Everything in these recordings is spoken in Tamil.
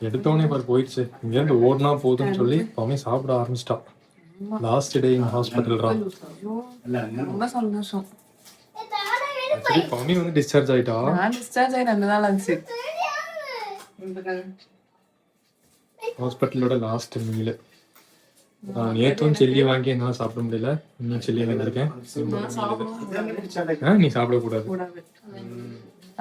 எடுத்தோடனே பாரு போயிடுச்சு. இங்கேருந்து ஓடினா போதுன்னு சொல்லி பமி சாப்பிட ஆரம்பிச்சிட்டா. லாஸ்ட் டே இன் ஹாஸ்பிட்டல்ரா. ரொம்ப சந்தோஷம். ஆக்சுவலி பமி வந்து டிஸ்சார்ஜ் ஆயிட்டா. நான் டிஸ்சார்ஜ் ஆகி 2 நாள் ஆச்சு. ஹாஸ்பிட்டலோட லாஸ்ட் மீல். நேற்றும் செல்லி வாங்கி என்னால் சாப்பிட முடியல. இன்னும் செல்லி வாங்கியிருக்கேன். நீ சாப்பிடக்கூடாது.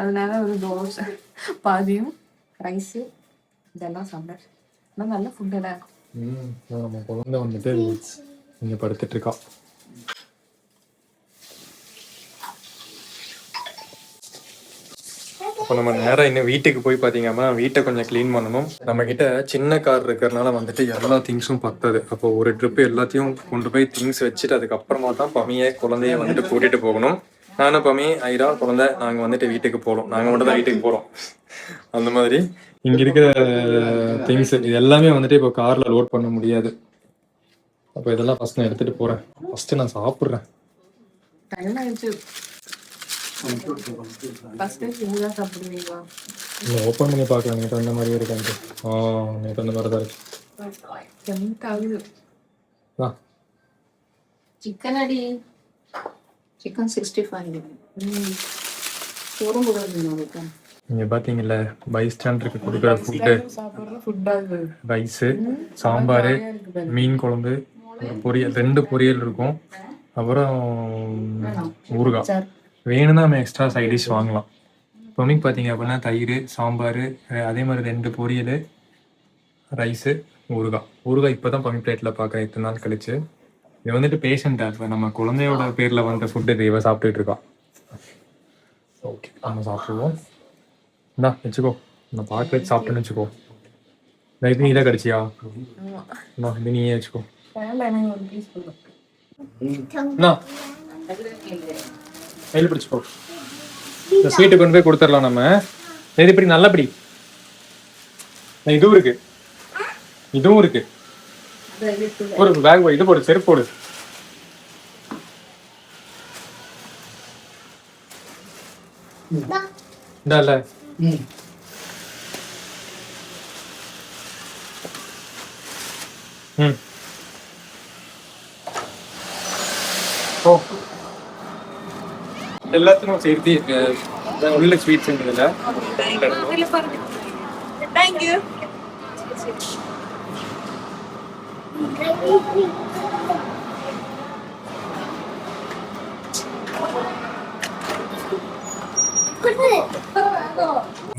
அதனால ஒரு தோசை பாதியும் ரைஸு இதெல்லாம் சாப்பிட்டேன். ஆனால் நல்ல ஃபுட்டடா. நம்ம குழந்தை வந்துட்டு இங்கே படுத்துட்டு இருக்கா. இப்போ நம்ம நேராக இன்னும் வீட்டுக்கு போய் பார்த்தீங்கன்னா வீட்டை கொஞ்சம் க்ளீன் பண்ணணும். நம்மக்கிட்ட சின்ன கார் இருக்கிறதுனால வந்துட்டு எல்லா திங்ஸும் பத்தாது. அப்போ ஒரு ட்ரிப்பு எல்லாத்தையும் கொண்டு போய் திங்ஸ் வச்சுட்டு அதுக்கப்புறமா தான் பமியை குழந்தைய வந்துட்டு கூட்டிகிட்டு போகணும். நானும் பமி ஐரா குழந்தை நாங்கள் வந்துட்டு வீட்டுக்கு போகிறோம். நாங்கள் மட்டும் தான் வீட்டுக்கு போகிறோம். அந்த மாதிரி இங்கே இருக்கிற திங்ஸ் இது எல்லாமே வந்துட்டு இப்போ காரில் லோட் பண்ண முடியாது. அப்போ இதெல்லாம் ஃபஸ்ட் நான் எடுத்துகிட்டு போகிறேன். ஃபஸ்ட்டு நான் சாப்பிட்றேன். டைம் ஆயிடுச்சு. ஓப்பன் பண்ணி பார்க்கலாம். நேற்று அந்த மாதிரியே இருக்காது. நேற்று அந்த மாதிரி தான் இருக்கு. சிக்கன் அடி சிக்கன் 65. இங்கே பார்த்தீங்கல்ல பை ஸ்டாண்டருக்கு கொடுக்குற ஃபுட்டு ரைஸு, சாம்பார், மீன் குழம்பு, பொரியல் 2 பொரியல் இருக்கும். அப்புறம் ஊறுகாய் வேணும்னா நம்ம எக்ஸ்ட்ரா சைட் டிஷ் வாங்கலாம். பொமிக்கு பார்த்தீங்க அப்படின்னா தயிர், சாம்பார், அதே மாதிரி 2 பொரியல், ரைஸு, ஊறுகாய் இப்போ தான் பொமி பிளேட்டில் பார்க்குறேன் இத்தனை நாள் கழிச்சு. இது வந்துட்டு பேஷண்ட்டாக இப்போ நம்ம குழந்தையோட பேரில் வந்த ஃபுட்டு இவ சாப்பிட்டுட்டு இருக்கா. ஓகே நம்ம சாப்பிடுவோம். இந்தா வச்சுக்கோ. நான் பார்க்க வச்சு சாப்பிட்டேன்னு வச்சுக்கோ. இது நீ தான் கடிச்சியா? இது நீயே வச்சுக்கோ. கையில் பிடிச்சிக்கோ. இந்த ஸ்வீட்டு கொண்டு போய் கொடுத்துடலாம் நம்ம. இது இப்படி நல்லபடி இதுவும் இருக்கு, இதுவும் இருக்கு. ஒரு பேக் இது போடு, செருப்பு போடு. இல்ல ஓ எல்லாத்தையும் சேர்த்து உள்ள ஸ்வீட்ஸ் இருந்ததுல. தேங்க்யூ.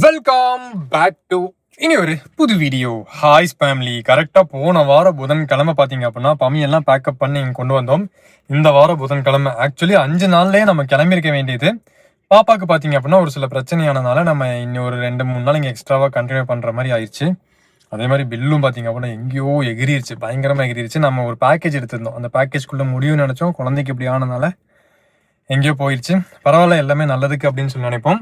வெல்கம் பேக் டு இனி ஒரு புது வீடியோ. ஹாய்ஸ் ஃபேமிலி. கரெக்டாக போன வாரம் புதன்கிழமை பார்த்தீங்க அப்படின்னா பமியெல்லாம் பேக்கப் பண்ணி இங்கே கொண்டு வந்தோம். இந்த வாரம் புதன்கிழமை ஆக்சுவலி 5 நாள்லேயே நம்ம கிளம்பியிருக்க வேண்டியது. பாப்பாவுக்கு பார்த்தீங்க அப்படின்னா ஒரு சில பிரச்சனையானதுனால நம்ம இன்னும் ஒரு 2-3 நாள் இங்கே எக்ஸ்ட்ராவாக கண்டினியூ பண்ணுற மாதிரி ஆயிடுச்சு. அதே மாதிரி பில்லும் பார்த்தீங்க அப்படின்னா எங்கேயோ எகிரிருச்சு, பயங்கரமாக எகிரிருச்சு. நம்ம ஒரு பேக்கேஜ் எடுத்திருந்தோம், அந்த பேக்கேஜ்குள்ளே முடியும்னு நினச்சோம். குழந்தைக்கு இப்படி ஆனதுனால எங்கேயோ போயிடுச்சு. பரவாயில்ல, எல்லாமே நல்லதுக்கு அப்படின்னு சொல்லி நினைப்போம்.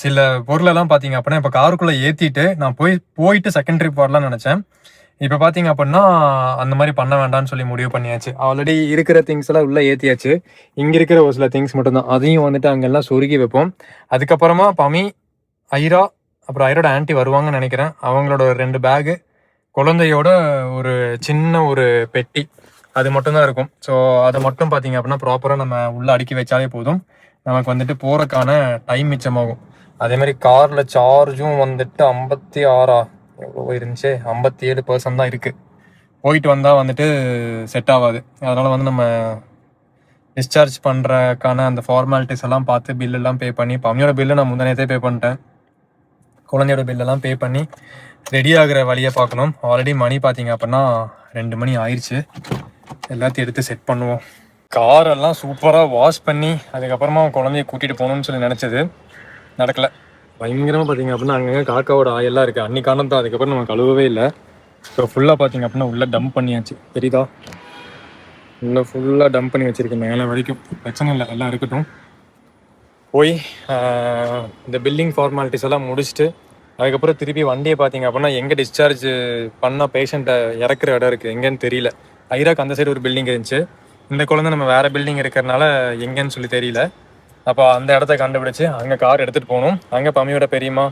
சில பொருளெல்லாம் பார்த்தீங்க அப்படின்னா இப்போ காருக்குள்ளே ஏற்றிட்டு நான் போயிட்டு செகண்ட் ட்ரிப் வரலாம்னு நினச்சேன். இப்போ பார்த்தீங்க அப்படின்னா அந்த மாதிரி பண்ண வேண்டாம்னு சொல்லி முடிவு பண்ணியாச்சு. ஆல்ரெடி இருக்கிற திங்ஸ் எல்லாம் உள்ளே ஏற்றியாச்சு. இங்கே இருக்கிற ஒரு சில திங்ஸ் மட்டும்தான், அதையும் வந்துட்டு அங்கெல்லாம் சொருகி வைப்போம். அதுக்கப்புறமா பமி, ஐரா, அப்புறம் ஐரோட ஆன்ட்டி வருவாங்கன்னு நினைக்கிறேன். அவங்களோட 2 பேகு, குழந்தையோட ஒரு சின்ன ஒரு பெட்டி, அது மட்டும்தான் இருக்கும். ஸோ அதை மட்டும் பார்த்தீங்க அப்படின்னா ப்ராப்பராக நம்ம உள்ளே அடுக்கி வச்சாலே போதும். நமக்கு வந்துட்டு போகிறக்கான டைம் மிச்சமாகும். அதேமாதிரி காரில் சார்ஜும் வந்துட்டு 56 எவ்வளோ இருந்துச்சு, 57% தான் இருக்குது. போயிட்டு வந்தால் வந்துட்டு செட் ஆகாது. அதனால் வந்து நம்ம டிஸ்சார்ஜ் பண்ணுறக்கான அந்த ஃபார்மாலிட்டிஸ் எல்லாம் பார்த்து பில்லெல்லாம் பே பண்ணி, பம்மியோட பில்லு நான் முந்தானே பே பண்ணிட்டேன். குழந்தையோட பில்லெல்லாம் பே பண்ணி ரெடி ஆகிற வழியை பார்க்கணும். ஆல்ரெடி மணி பார்த்தீங்க அப்படின்னா 2 மணி ஆயிடுச்சு. எல்லாத்தையும் எடுத்து செட் பண்ணுவோம். காரெல்லாம் சூப்பராக வாஷ் பண்ணி அதுக்கப்புறமா குழந்தைய கூட்டிகிட்டு போகணும்னு சொல்லி நினச்சது நடக்கலை. பயங்கரமாக பார்த்தீங்க அப்படின்னா அங்கங்கே காக்காவோட ஆயெல்லாம் இருக்குது. அன்றைக்கான தான், அதுக்கப்புறம் நம்ம கழுவவே இல்லை. ஸோ ஃபுல்லாக பார்த்தீங்க அப்படின்னா உள்ளே டம்ப் பண்ணியாச்சு. தெரியுதா, உள்ளே ஃபுல்லாக டம்ப் பண்ணி வச்சுருக்கேன் மேலே வரைக்கும். பிரச்சனை இல்லை, எல்லாம் இருக்கட்டும். போய் இந்த பில்லிங் ஃபார்மாலிட்டிஸ் எல்லாம் முடிச்சுட்டு அதுக்கப்புறம் திருப்பி வண்டியை பார்த்தீங்க அப்படின்னா எங்கே டிஸ்சார்ஜ் பண்ண பேஷண்ட்டை இறக்குற இடம் இருக்குது எங்கேன்னு தெரியல. ஐராக்கு அந்த சைடு ஒரு பில்டிங் இருந்துச்சு. இந்த குழந்தை நம்ம வேறு பில்டிங் இருக்கிறனால எங்கேன்னு சொல்லி தெரியல. அப்போ அந்த இடத்த கண்டுபிடிச்சி அங்கே கார் எடுத்துகிட்டு போகணும். அங்கே பம்மியோட பெரியம்மா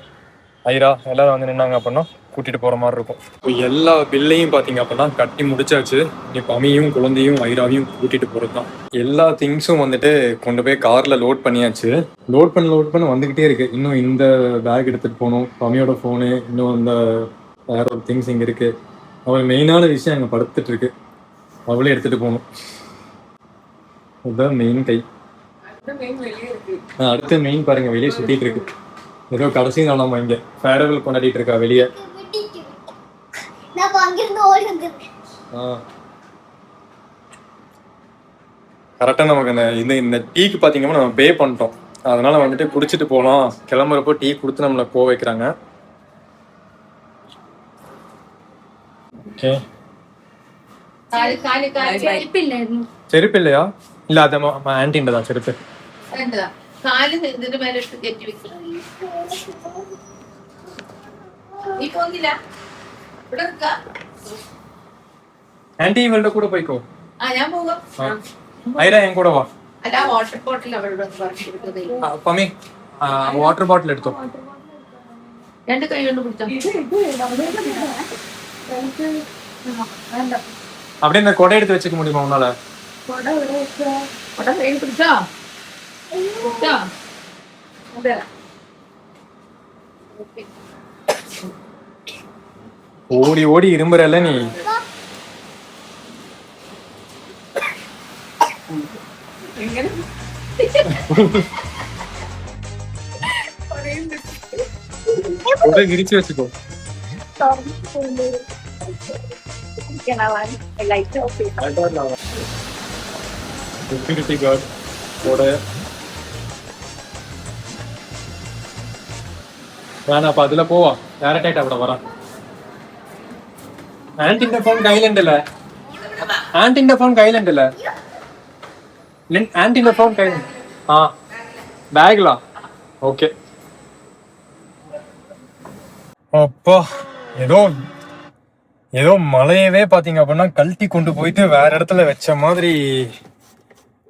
ஐரா எல்லாரும் வந்து நின்னாங்க அப்படின்னா கூட்டிட்டு போற மாதிரி இருக்கும். இப்போ எல்லா பில்லையும் பாத்தீங்க அப்படின்னா கட்டி முடிச்சாச்சு. இப்போ அம்மியும் குழந்தையும் ஐராவையும் கூட்டிட்டு போறது தான். எல்லா திங்ஸும் வந்துட்டு கொண்டு போய் கார்ல லோட் பண்ணியாச்சு. லோட் பண்ண வந்துகிட்டே இருக்கு. இன்னும் இந்த பேக் எடுத்துட்டு போகணும், அம்மியோட ஃபோனு, இன்னும் இந்த வேற ஒரு திங்ஸ் இங்க இருக்கு. அவள் மெயினான விஷயம் அங்கே படுத்துட்டு இருக்கு, அவளே எடுத்துட்டு போகணும். இதுதான் மெயின் கை. அடுத்த மெயின் பாருங்க, வெளியே சுத்திட்டு இருக்கு. ஏதோ கடைசி நாளாம இங்க ஃபேர்வெல் கொண்டாடிட்டு இருக்கா வெளியே. கரெக்டா நமக்கு இந்த டீக்கு பாத்தீங்கன்னா நம்ம பே பண்ணிட்டோம். அதனால வந்துட்டு குடிச்சிட்டு போகலாம், கிளம்புறப்போ டீ கொடுத்து நம்மளை போக வைக்கிறாங்க. ஓகே, செருப்பு இல்லையா? இல்ல அது ஆன்டின்ட தான் செருப்பு. ஆன்டி இவள்கிட்ட கூட போய்க்கோ. ஐரா என் கூட வா. பமி வாட்டர் பாட்டில் எடுத்தோம். രണ്ട് കൈ കൊണ്ട് പിടിച്ചോ. அப்படியே இந்த கொடை எடுத்து வச்சுக்க முடியுமா உன்னால? கொடை கை பிடிச்சோ. ஓடி ஓடி இரும்புறல நீ. கொடை விரிச்சு வச்சுக்கோ. செக்யூரிட்டி கார்டு கொடை வேணாம். அப்ப அதுல போவா டேரக்டா அப்படி வரான். ആന്റിന്റെ ഫോൺ കയ്യിലുണ്ടല്ലേ? ആന്റിന്റെ ഫോൺ കയ്യിലുണ്ടല്ലേ? ആന്റിന്റെ ഫോൺ കയ്യിൽ ആ ബാഗിലാ? ஓகே. அப்பா ஏதோ மலையவே பாத்தீங்க அப்படின்னா கழட்டி கொண்டு போயிட்டு வேற இடத்துல வச்ச மாதிரி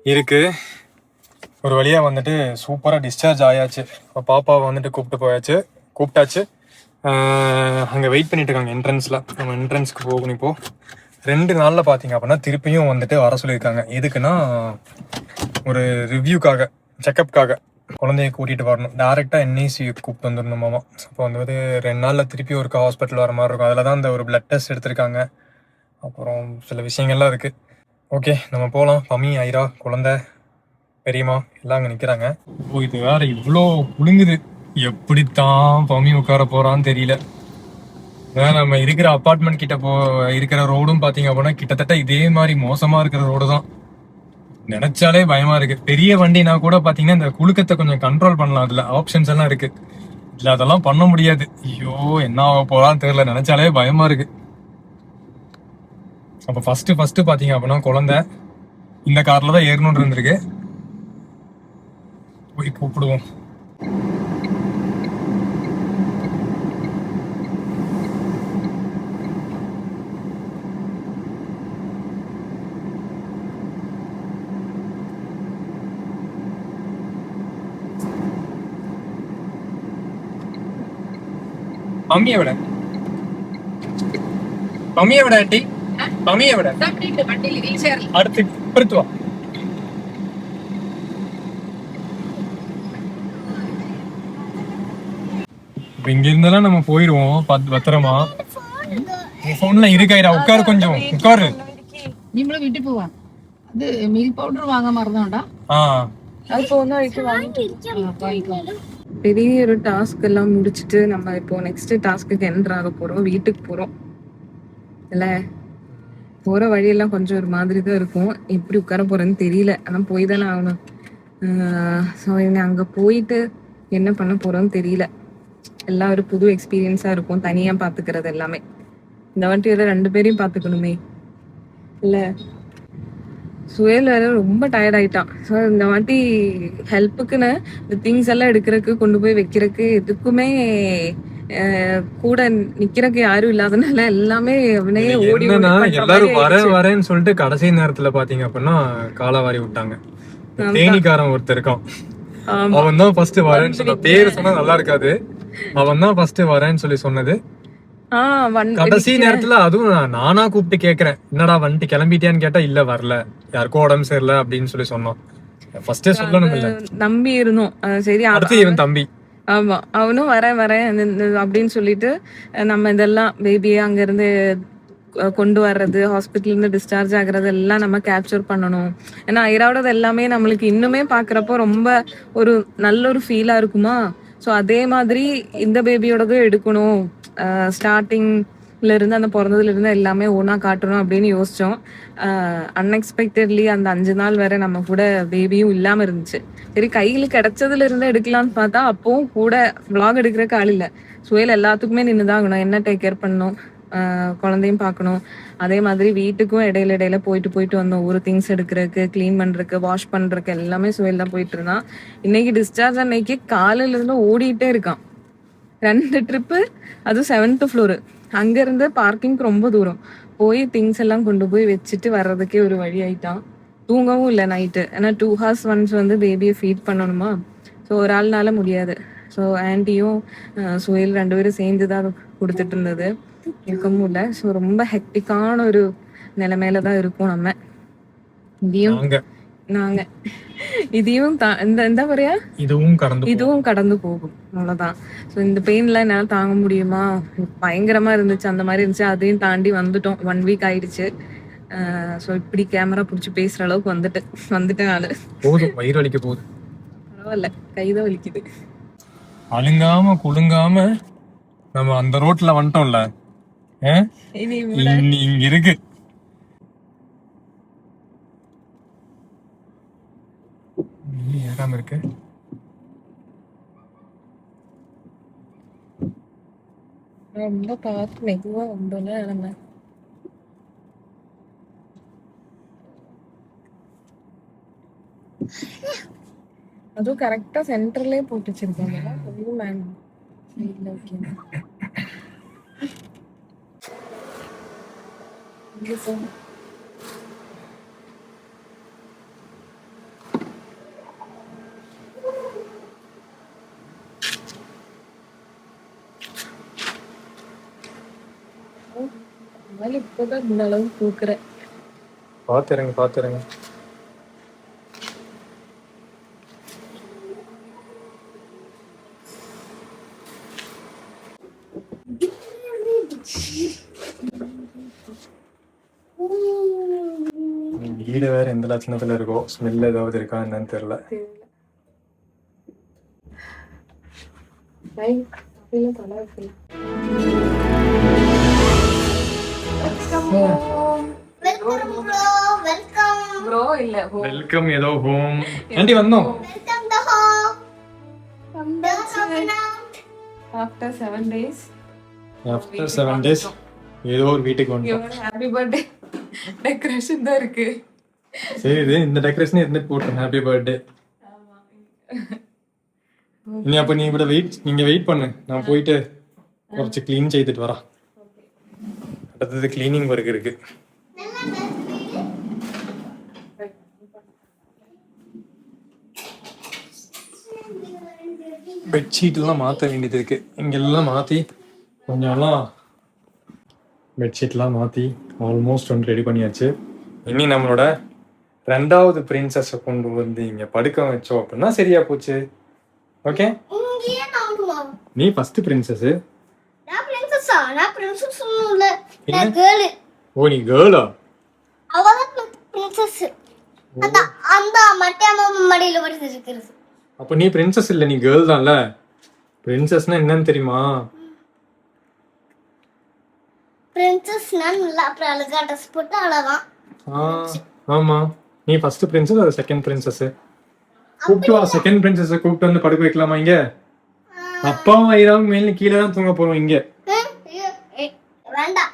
இருக்கு. ஒரு வழியா வந்துட்டு சூப்பரா டிஸ்சார்ஜ் ஆயாச்சு. இப்போ பாப்பாவை வந்துட்டு கூப்பிட்டாச்சு. அங்கே வெயிட் பண்ணிட்டு இருக்காங்க என்ட்ரன்ஸில். நம்ம என்ட்ரன்ஸ்க்கு போகணும். இப்போது 2 நாளில் பார்த்தீங்க அப்படின்னா திருப்பியும் வந்துட்டு வர சொல்லியிருக்காங்க. எதுக்குன்னா ஒரு ரிவ்யூக்காக, செக்கப்புக்காக குழந்தைய கூட்டிகிட்டு வரணும். டேரெக்டாக என்ஐசி கூப்பிட்டு வந்துடணுமாமா. அப்போ வந்து 2 நாளில் திருப்பி ஒரு ஹாஸ்பிட்டல் வர மாதிரி இருக்கும். அதில் தான் இந்த ஒரு பிளட் டெஸ்ட் எடுத்திருக்காங்க. அப்புறம் சில விஷயங்கள்லாம் இருக்குது. ஓகே, நம்ம போகலாம். பமி, ஐரா, குழந்தை, பெரியம்மா எல்லாம் அங்கே நிற்கிறாங்க. ஓ, இது வேறு இவ்வளோ குலுங்குது. எப்படித்தான் பமி உட்கார போறான்னு தெரியல. நம்ம இருக்கிற அப்பார்ட்மெண்ட் கிட்ட இருக்கிற ரோடும் பாத்தீங்க அப்படின்னா கிட்டத்தட்ட இதே மாதிரி மோசமா இருக்கிற ரோடு தான். நினைச்சாலே பயமா இருக்கு. பெரிய வண்டினா கூட பாத்தீங்கன்னா இந்த குலுக்கத்தை கொஞ்சம் கண்ட்ரோல் பண்ணலாம், அதுல ஆப்ஷன்ஸ் எல்லாம் இருக்கு. இல்ல அதெல்லாம் பண்ண முடியாது. ஐயோ, என்ன ஆக போறான்னு தெரியல, நினைச்சாலே பயமா இருக்கு. அப்ப ஃபர்ஸ்ட் பாத்தீங்க அப்படின்னா குழந்தை இந்த கார்ல தான் ஏறணும்னு இருந்திருக்கு. போய் கூப்பிடுவோம். மம்மியை விட ஆண்டி, மம்மியை விட அடுத்து பிரித்து வா. இப்ப இங்க இருந்தாலும் நம்ம போயிருவோம் பத்திரமா. போன்ல இருக்காயிரா, உட்காரு, கொஞ்சம் உட்காரு. நீங்களும் வீட்டு போவா. அது மில்க் பவுடர் வாங்க மறந்தாண்டா. பெரிய ஒரு டாஸ்க் எல்லாம் முடிச்சுட்டு நம்ம இப்போ நெக்ஸ்ட் டாஸ்க்கு என்டர் ஆக போறோம். வீட்டுக்கு போறோம் இல்ல. போற வழியெல்லாம் கொஞ்சம் ஒரு மாதிரி தான் இருக்கும். எப்படி உட்கார போறேன்னு தெரியல. ஆனா போய் தானே ஆகணும். ஸோ அங்க போயிட்டு என்ன பண்ண போறோம்னு தெரியல. எல்லாம் ஒரு புது எக்ஸ்பீரியன்ஸா இருக்கும். தனியா பாத்துக்கிறது எல்லாமே. இந்த வாட்டி வேற 2 பேரையும் பாத்துக்கணுமே இல்ல. சுயல் வேற ரொம்ப டயர்ட் ஆயிட்டான். ஸோ இந்த வாட்டி ஹெல்ப்புக்குன்னு இந்த திங்ஸ் எல்லாம் எடுக்கிறதுக்கு, கொண்டு போய் வைக்கிறதுக்கு, எதுக்குமே கூட நிக்கிறதுக்கு யாரும் இல்லாதனால எல்லாமே அவனே ஓடி எல்லாரும் வரேன்னு சொல்லிட்டு கடைசி நேரத்துல பாத்தீங்க அப்படின்னா காலவாரி விட்டாங்க. தேனிக்காரன் ஒருத்தர் இருக்கான், அவன் தான் ஃபர்ஸ்ட் வரேன்னு சொன்ன. பேரு சொன்னா நல்லா இருக்காது. அவன் தான் ஃபர்ஸ்ட் வரேன்னு சொல்லி சொன்னது. கடைசி நேரத்துல அதுவும் நானா கூப்பிட்டு கேக்குறேன், என்னடா வந்துட்டு கிளம்பிட்டியான்னு கேட்டா இல்ல வரல, யாருக்கோ உடம்பு சரியில்லை அப்படின்னு சொல்லி சொன்னோம். ஃபர்ஸ்டே சொல்லணும் இல்ல, நம்பி இருந்தோம். சரி அடுத்து இவன் தம்பி. ஆமா, அவனும் வரேன் அப்படின்னு சொல்லிட்டு நம்ம இதெல்லாம் பேபியை அங்க இருந்து கொண்டு வர்றது, ஹாஸ்பிட்டல் இருந்து டிஸ்சார்ஜ் ஆகுறது எல்லாம் நம்ம கேப்சர் பண்ணணும். ஏன்னா ஐராவோடது எல்லாமே நம்மளுக்கு இன்னுமே பாக்குறப்போ ரொம்ப ஒரு நல்ல ஒரு ஃபீலா இருக்குமா. ஸோ அதே மாதிரி இந்த பேபியோடதும் எடுக்கணும். ஸ்டார்டிங்ல இருந்து அந்த பிறந்ததுல இருந்து எல்லாமே ஒன்னா காட்டணும் அப்படின்னு யோசிச்சோம். அன்எக்ஸ்பெக்டட்லி அந்த 5 நாள் வரை நம்ம கூட பேபியும் இல்லாம இருந்துச்சு. சரி கையில கிடைச்சதுல இருந்து எடுக்கலாம்னு பார்த்தா அப்பவும் கூட விளாக் எடுக்கிறக்கு ஆள் இல்லை. சுயல் எல்லாத்துக்குமே நின்றுதான் ஆகணும். என்ன டேக் கேர் பண்ணணும், குழந்தையும் பார்க்கணும். அதே மாதிரி வீட்டுக்கும் இடையில போயிட்டு வந்தோம். ஒரு திங்ஸ் எடுக்கிறதுக்கு, கிளீன் பண்றதுக்கு, வாஷ் பண்றதுக்கு எல்லாமே சுயல் தான் போயிட்டு இருந்தான். இன்னைக்கு டிஸ்சார்ஜ் அன்னைக்கு காலையில இருந்து ஓடிட்டே இருக்கான். 2 ட்ரிப்பு, அதுவும் 7th ஃப்ளோரு. அங்க இருந்து பார்க்கிங்க்கு ரொம்ப தூரம் போய் திங்ஸ் எல்லாம் கொண்டு போய் வச்சுட்டு வர்றதுக்கே ஒரு வழி ஆயிட்டான். தூங்கவும் இல்லை நைட்டு. ஏன்னா 2 hours ஒன்ஸ் வந்து பேபியை ஃபீட் பண்ணணுமா. ஸோ ஒரு ஆள்னால முடியாது. ஸோ ஆன்ட்டியும் சுயல் 2 பேரும் சேர்ந்து தான் கொடுத்துட்டு இருந்தது. இருக்கவும் இல்லை. ஸோ ரொம்ப ஹெக்டிக்கான ஒரு நிலைமையில தான் இருக்கும் நம்ம. நாங்க இதையும் இந்த வரையா இதுவும் கடந்து போகும், அவ்வளவுதான். ஸோ இந்த பெயின்லாம் என்னால தாங்க முடியுமா, பயங்கரமா இருந்துச்சு. அந்த மாதிரி இருந்துச்சு. அதையும் தாண்டி வந்துட்டோம். 1 வீக் ஆயிடுச்சு. ஸோ இப்படி கேமரா பிடிச்சி பேசுற அளவுக்கு வந்துட்டேன் நானு. போதும், வயிறு வலிக்க போகுது. பரவாயில்ல, கைதான் வலிக்குது. அழுங்காம குலுங்காம நம்ம அந்த ரோட்ல வந்துட்டோம்ல. இங்க இருக்கு ஏறாம இருக்கு. ரொம்ப பார்த்து மெதுவா வந்தோம்ல நம்ம. அதுவும் கரெக்டா சென்டர்லயே போட்டு வச்சிருக்காங்க. மேம் இப்பதான் இந்த அளவு தூக்குறேன். பாத்துருங்க. வீடு வேற எந்த லட்சணத்துல இருக்கோ, ஸ்மெல் ஏதாவது இருக்கா என்னன்னு தெரியல. வெல்கம் ஏதோ ஹோம். ஆண்டி வந்தோம். ஆஃப்டர் 7 days ஏதோ ஒரு வீட்டுக்கு வந்தோம். ஹேப்பி பர்த்டே டெக்கரேஷன் தான் இருக்கு. சரி, இந்த டெக்கரேஷன் இருந்துட்டு போட்டோம். Happy birthday. நீ அப்ப நீங்க வெயிட் பண்ணு, நான் போயிட்டு கொஞ்சம் க்ளீன் செய்துட்டு வரேன். அடுத்தது கிளீனிங் ஒர்க் இருக்கு. பெட்ஷீட் எல்லாம் மாற்ற வேண்டியது இருக்கு. இங்கெல்லாம் மாற்றி கொஞ்சம்லாம் பெட்ஷீட்லாம் மாற்றி ஆல்மோஸ்ட் ஒன்று ரெடி பண்ணியாச்சு. இனி நம்மளோட 2வது பிரின்சஸை கொண்டு வந்து இங்கே படுக்க வச்சோம் அப்படின்னா சரியா போச்சு. ஓகே, நீ ஃபர்ஸ்ட் பிரின்சஸ். ஓ, நீ கேர்ளா? அப்ப நீ பிரின்சஸ் இல்ல, நீ கேர்ள் தான்ல. பிரின்சஸ்னா என்னன்னு தெரியுமா? பிரின்சஸ்னா நல்லா அப்புறம் அழகா ட்ரெஸ் போட்டு அழகாம். ஆமா, நீ ஃபர்ஸ்ட் பிரின்சஸ், அது செகண்ட் பிரின்சஸ். கூப்பிட்டு வா, செகண்ட் பிரின்சஸை கூப்பிட்டு வந்து படுக்க வைக்கலாமா இங்க? அப்பாவும் ஐராவும் மேல கீழே தான் தூங்க போறோம் இங்க. வேண்டாம்,